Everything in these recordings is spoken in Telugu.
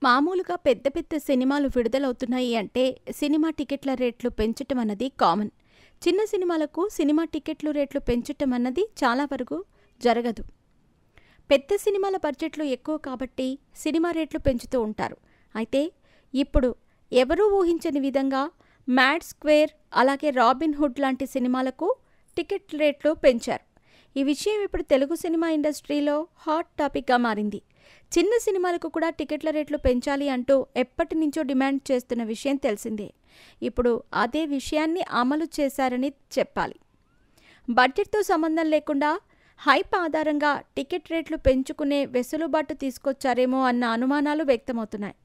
మామూలుగా పెద్ద పెద్ద సినిమాలు విడుదలవుతున్నాయి అంటే సినిమా టికెట్ల రేట్లు పెంచటం అన్నది కామన్. చిన్న సినిమాలకు సినిమా టికెట్లు రేట్లు పెంచటం అన్నది చాలా వరకు జరగదు. పెద్ద సినిమాల బడ్జెట్లు ఎక్కువ కాబట్టి సినిమా రేట్లు పెంచుతూ ఉంటారు. అయితే ఇప్పుడు ఎవరూ ఊహించని విధంగా మ్యాడ్ స్క్వేర్ అలాగే రాబిన్ హుడ్ లాంటి సినిమాలకు టికెట్ రేట్లు పెంచారు. ఈ విషయం ఇప్పుడు తెలుగు సినిమా ఇండస్ట్రీలో హాట్ టాపిక్గా మారింది. చిన్న సినిమాలకు కూడా టికెట్ల రేట్లు పెంచాలి అంటూ ఎప్పటి నుంచో డిమాండ్ చేస్తున్న విషయం తెలిసిందే. ఇప్పుడు అదే విషయాన్ని అమలు చేశారని చెప్పాలి. బడ్జెట్తో సంబంధం లేకుండా హైప్ ఆధారంగా టికెట్ రేట్లు పెంచుకునే వెసులుబాటు తీసుకొచ్చారేమో అన్న అనుమానాలు వ్యక్తమవుతున్నాయి.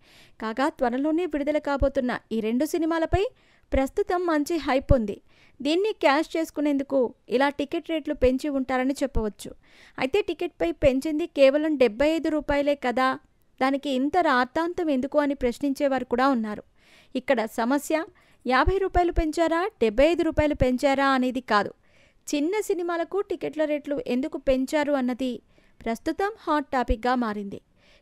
కాగా త్వరలోనే విడుదల కాబోతున్న ఈ రెండు సినిమాలపై ప్రస్తుతం మంచి హైప్ ఉంది. దీన్ని క్యాష్ చేసుకునేందుకు ఇలా టికెట్ రేట్లు పెంచి ఉంటారని చెప్పవచ్చు. అయితే టికెట్పై పెంచింది కేవలం ₹75 కదా, దానికి ఇంత రాద్ధాంతం ఎందుకు అని ప్రశ్నించేవారు కూడా ఉన్నారు. ఇక్కడ సమస్య ₹50 పెంచారా, ₹75 పెంచారా అనేది కాదు. చిన్న సినిమాలకు టికెట్ల రేట్లు ఎందుకు పెంచారు అన్నది ప్రస్తుతం హాట్ టాపిక్గా మారింది.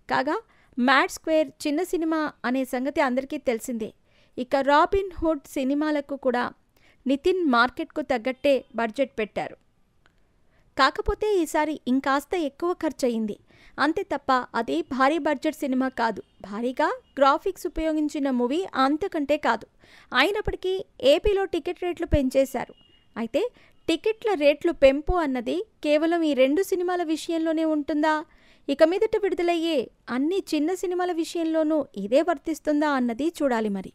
కాగా మ్యాడ్ స్క్వేర్ చిన్న సినిమా అనే సంగతి అందరికీ తెలిసిందే. ఇక రాబిన్ హుడ్ సినిమాలకు కూడా నితిన్ మార్కెట్కు తగ్గట్టే బడ్జెట్ పెట్టారు. కాకపోతే ఈసారి ఇంకాస్త ఎక్కువ ఖర్చయింది అంతే తప్ప అది భారీ బడ్జెట్ సినిమా కాదు. భారీగా గ్రాఫిక్స్ ఉపయోగించిన మూవీ అంతకంటే కాదు. అయినప్పటికీ ఏపీలో టికెట్ రేట్లు పెంచేశారు. అయితే టికెట్ల రేట్లు పెంపు అన్నది కేవలం ఈ రెండు సినిమాల విషయంలోనే ఉంటుందా, ఇక మీదట విడుదలయ్యే అన్ని చిన్న సినిమాల విషయంలోనూ ఇదే వర్తిస్తుందా అన్నది చూడాలి మరి.